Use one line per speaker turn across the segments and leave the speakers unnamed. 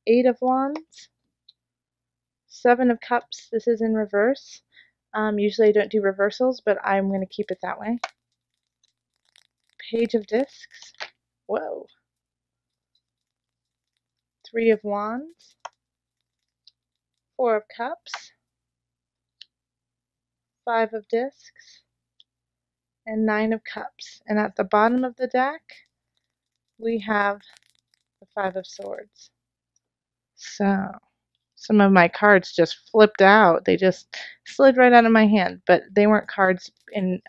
Eight of Wands, Seven of Cups. This is in reverse. Usually I don't do reversals, but I'm going to keep it that way. Page of Discs. Whoa. Three of Wands, Four of Cups, Five of Discs, and Nine of Cups. And at the bottom of the deck, we have the Five of Swords. So, some of my cards just flipped out. They just slid right out of my hand, but they weren't cards in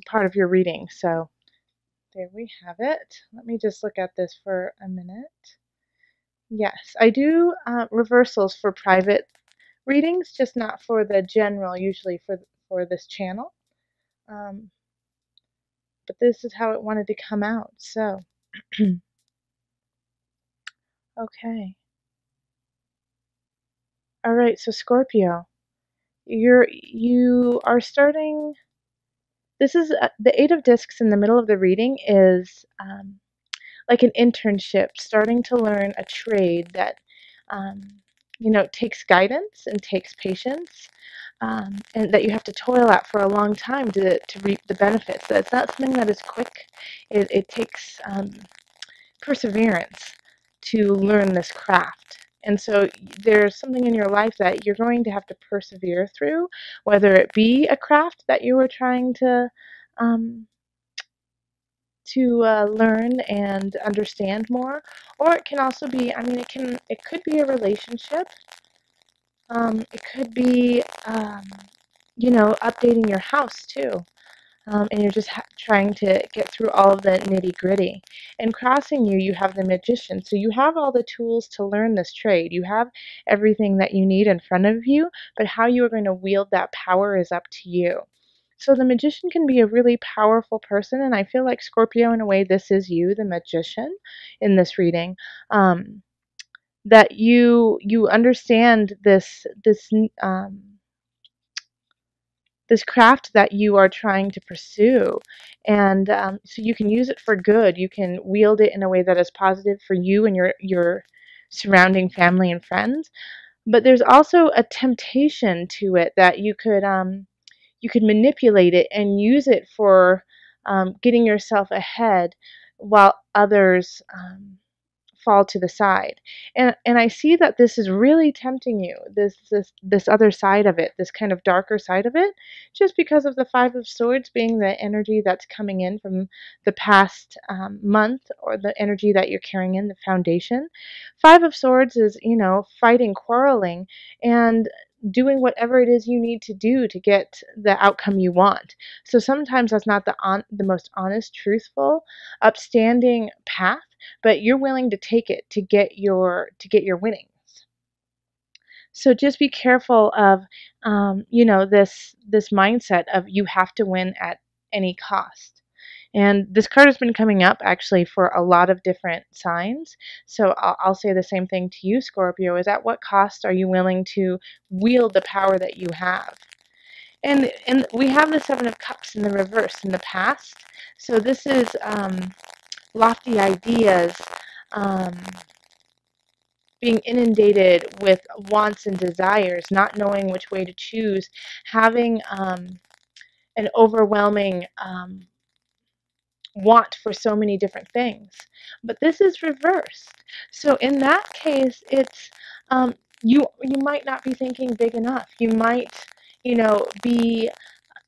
part of your reading. So, there we have it. Let me just look at this for a minute. Yes, I do reversals for private readings, just not for the general, usually for this channel. But this is how it wanted to come out. So, okay. All right, so Scorpio, you are starting. This is the Eight of Discs in the middle of the reading is like an internship, starting to learn a trade that takes guidance and takes patience, and that you have to toil at for a long time to reap the benefits. That's not something that is quick. It takes perseverance to learn this craft. And so there's something in your life that you're going to have to persevere through, whether it be a craft that you were trying to learn and understand more, or it can also be, it could be a relationship. It could be, updating your house too. And you're just trying to get through all of the nitty-gritty. And crossing you, you have the Magician. So you have all the tools to learn this trade. You have everything that you need in front of you, but how you are going to wield that power is up to you. So the Magician can be a really powerful person, and I feel like Scorpio, in a way, this is you, the Magician, in this reading. That you understand this craft that you are trying to pursue, and so you can use it for good. You can wield it in a way that is positive for you and your surrounding family and friends. But there's also a temptation to it that you could manipulate it and use it for getting yourself ahead while others fall to the side. And I see that this is really tempting you, this other side of it, this kind of darker side of it, just because of the Five of Swords being the energy that's coming in from the past month, or the energy that you're carrying in, the foundation. Five of Swords is, fighting, quarreling, and doing whatever it is you need to do to get the outcome you want. So sometimes that's not the most honest, truthful, upstanding path, but you're willing to take it to get your winnings. So just be careful of this mindset of you have to win at any cost. And this card has been coming up actually for a lot of different signs. So I'll say the same thing to you, Scorpio, is at what cost are you willing to wield the power that you have? And we have the Seven of Cups in the reverse in the past. So this is lofty ideas, being inundated with wants and desires, not knowing which way to choose, having an overwhelming want for so many different things. But this is reversed. So in that case, it's you might not be thinking big enough. You might, be,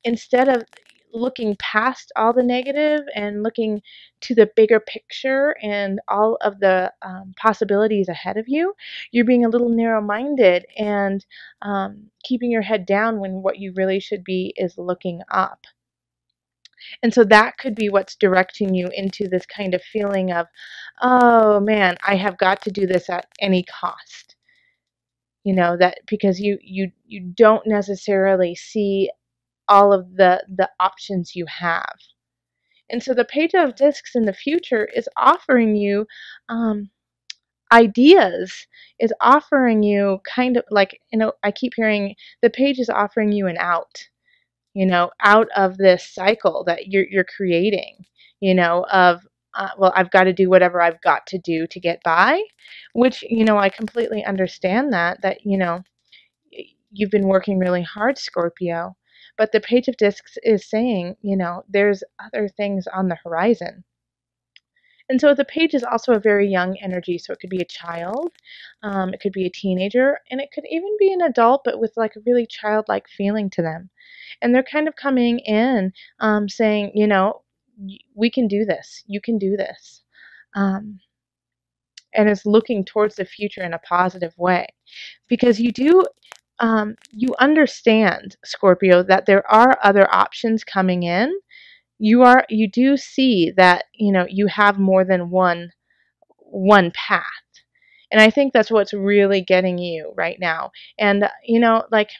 instead of looking past all the negative and looking to the bigger picture and all of the possibilities ahead of you, you're being a little narrow-minded and keeping your head down when what you really should be is looking up. And so that could be what's directing you into this kind of feeling of, oh man, I have got to do this at any cost. That because you don't necessarily see all of the options you have. And so the Page of Discs in the future is offering you ideas, is offering you kind of like, I keep hearing the Page is offering you an out, out of this cycle that you're creating, of well, I've got to do whatever I've got to do to get by, which, I completely understand that, you've been working really hard, Scorpio. But the Page of Discs is saying, there's other things on the horizon. And so the page is also a very young energy. So it could be a child, it could be a teenager, and it could even be an adult, but with like a really childlike feeling to them. And they're kind of coming in saying, we can do this. You can do this. Um, and is looking towards the future in a positive way. Because you understand, Scorpio, that there are other options coming in. You do see that, you have more than one path. And I think that's what's really getting you right now. And, like,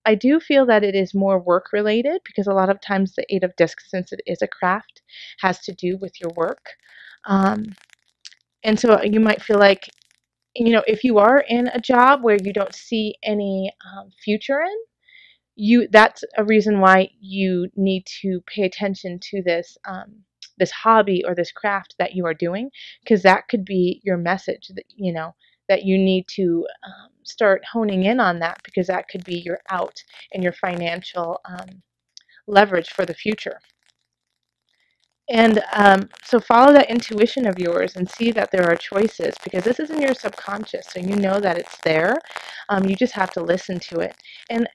I do feel that it is more work related, because a lot of times the Eight of Discs, since it is a craft, has to do with your work. Um, and so you might feel like, if you are in a job where you don't see any future in, that's a reason why you need to pay attention to this hobby or this craft that you are doing, because that could be your message, that you need to start honing in on that, because that could be your out and your financial leverage for the future. And so follow that intuition of yours and see that there are choices, because this is in your subconscious, so you know that it's there. You just have to listen to it. And,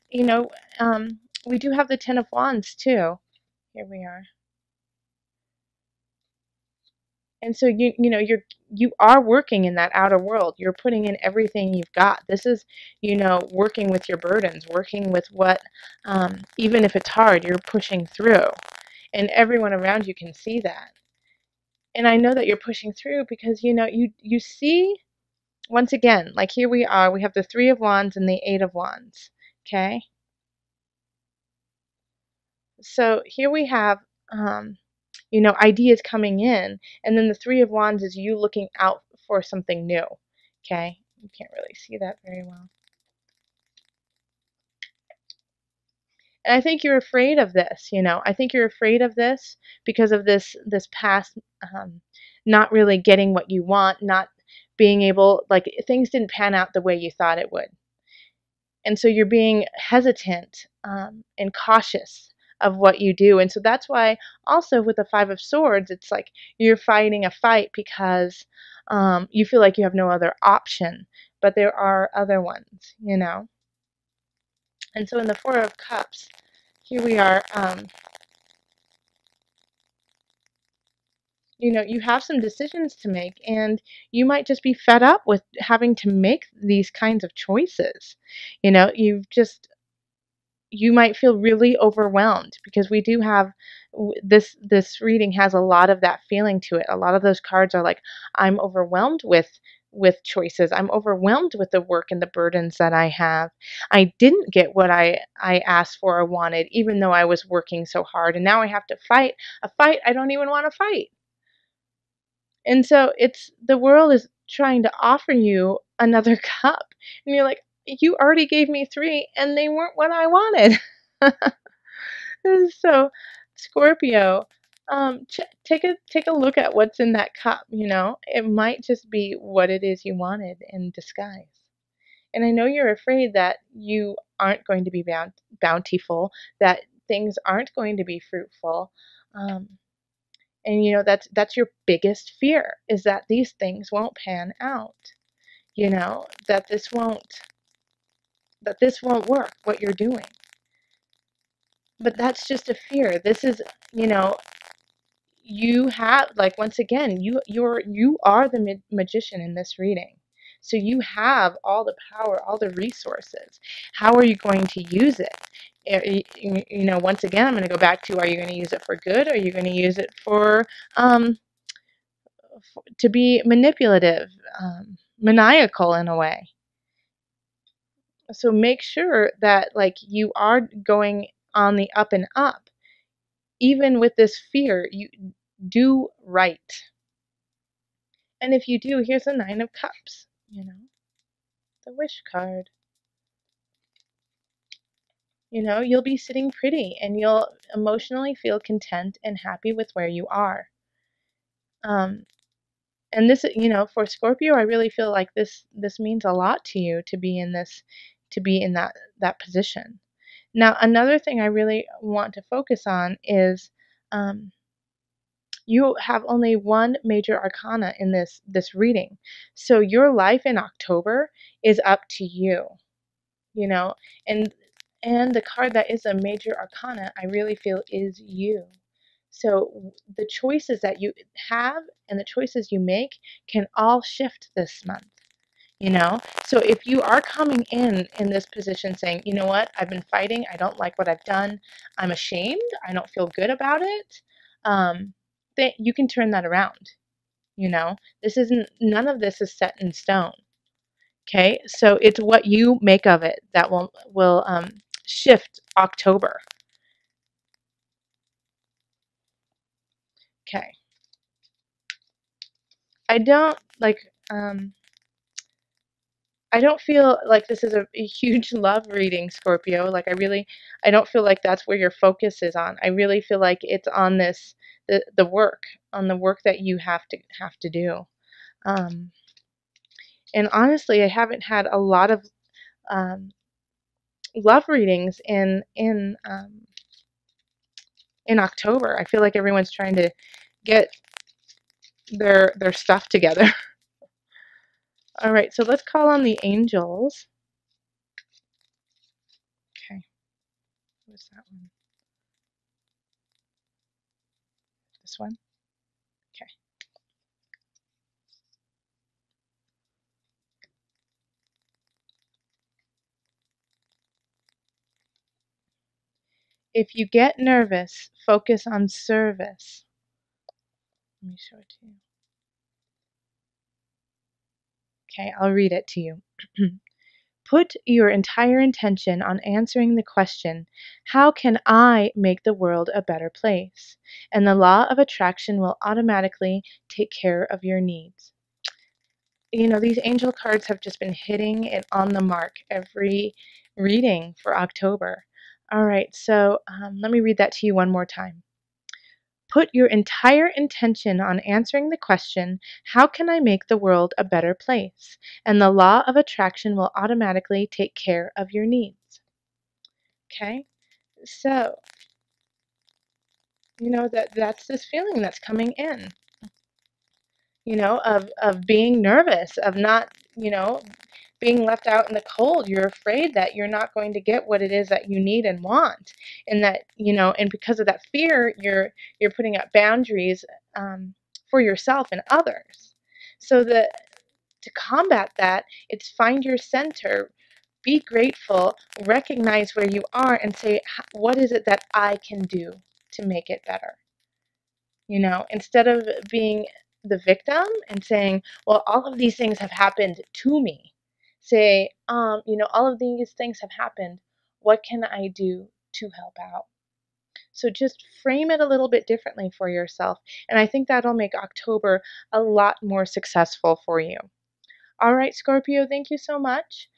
we do have the Ten of Wands too. Here we are. And so you are working in that outer world. You're putting in everything you've got. This is, working with your burdens, working with what, even if it's hard, you're pushing through. And everyone around you can see that. And I know that you're pushing through because, you see, once again, like here we are, we have the Three of Wands and the Eight of Wands, okay? So here we have, ideas coming in, and then the Three of Wands is you looking out for something new, okay? You can't really see that very well. And I think you're afraid of this, I think you're afraid of this because of this past, not really getting what you want, not being able, like, things didn't pan out the way you thought it would. And so you're being hesitant and cautious of what you do. And so that's why also with the Five of Swords, it's like you're fighting a fight because you feel like you have no other option, but there are other ones. And so in the Four of Cups, here we are, you have some decisions to make, and you might just be fed up with having to make these kinds of choices. You might feel really overwhelmed, because we do have this reading has a lot of that feeling to it. A lot of those cards are like, I'm overwhelmed with choices. I'm overwhelmed with the work and the burdens that I have. I didn't get what I asked for or wanted, even though I was working so hard, and now I have to fight a fight I don't even want to fight. And so it's the world is trying to offer you another cup. And you're like, you already gave me three and they weren't what I wanted. So, Scorpio, take a look at what's in that cup. It might just be what it is you wanted in disguise. And I know you're afraid that you aren't going to be bountiful, that things aren't going to be fruitful. And that's your biggest fear, is that these things won't pan out. That this won't work, what you're doing. But that's just a fear. This is, you have, like, once again, you are the magician in this reading. So you have all the power, all the resources. How are you going to use it? Once again, I'm going to go back to, are you going to use it for good? Or are you going to use it for to be manipulative, maniacal in a way? So make sure that, like, you are going on the up and up. Even with this fear, you do right. And if you do, here's the Nine of Cups, the wish card. You'll be sitting pretty, and you'll emotionally feel content and happy with where you are. Um, and this, for Scorpio, I really feel like this means a lot to you to be in that position. Now, another thing I really want to focus on is um, you have only one major arcana in this reading. So your life in October is up to you, you know. And the card that is a major arcana, I really feel is you. So the choices that you have and the choices you make can all shift this month. So if you are coming in this position saying, you know what, I've been fighting, I don't like what I've done, I'm ashamed, I don't feel good about it, then you can turn that around. This isn't None of this is set in stone. Okay, so it's what you make of it that will shift October. Okay, I don't like I don't feel like this is a huge love reading, Scorpio. Like I don't feel like that's where your focus is on. I really feel like it's on on the work that you have to do. Um, and honestly, I haven't had a lot of um, love readings in October. I feel like everyone's trying to get their stuff together. All right, so let's call on the angels. Okay, what's that one? This one? Okay. If you get nervous, focus on service. Let me show it to you. Okay, I'll read it to you. Put your entire intention on answering the question, how can I make the world a better place? And the law of attraction will automatically take care of your needs. These angel cards have just been hitting it on the mark every reading for October. All right, so let me read that to you one more time. Put your entire intention on answering the question, how can I make the world a better place? And the law of attraction will automatically take care of your needs. Okay? So, that's this feeling that's coming in, of being nervous, of not, being left out in the cold. You're afraid that you're not going to get what it is that you need and want, and that and because of that fear, you're putting up boundaries for yourself and others. So that to combat that, it's find your center, be grateful, recognize where you are, and say, what is it that I can do to make it better? Instead of being the victim and saying, well, all of these things have happened to me, say, all of these things have happened. What can I do to help out? So just frame it a little bit differently for yourself. And I think that'll make October a lot more successful for you. All right, Scorpio, thank you so much.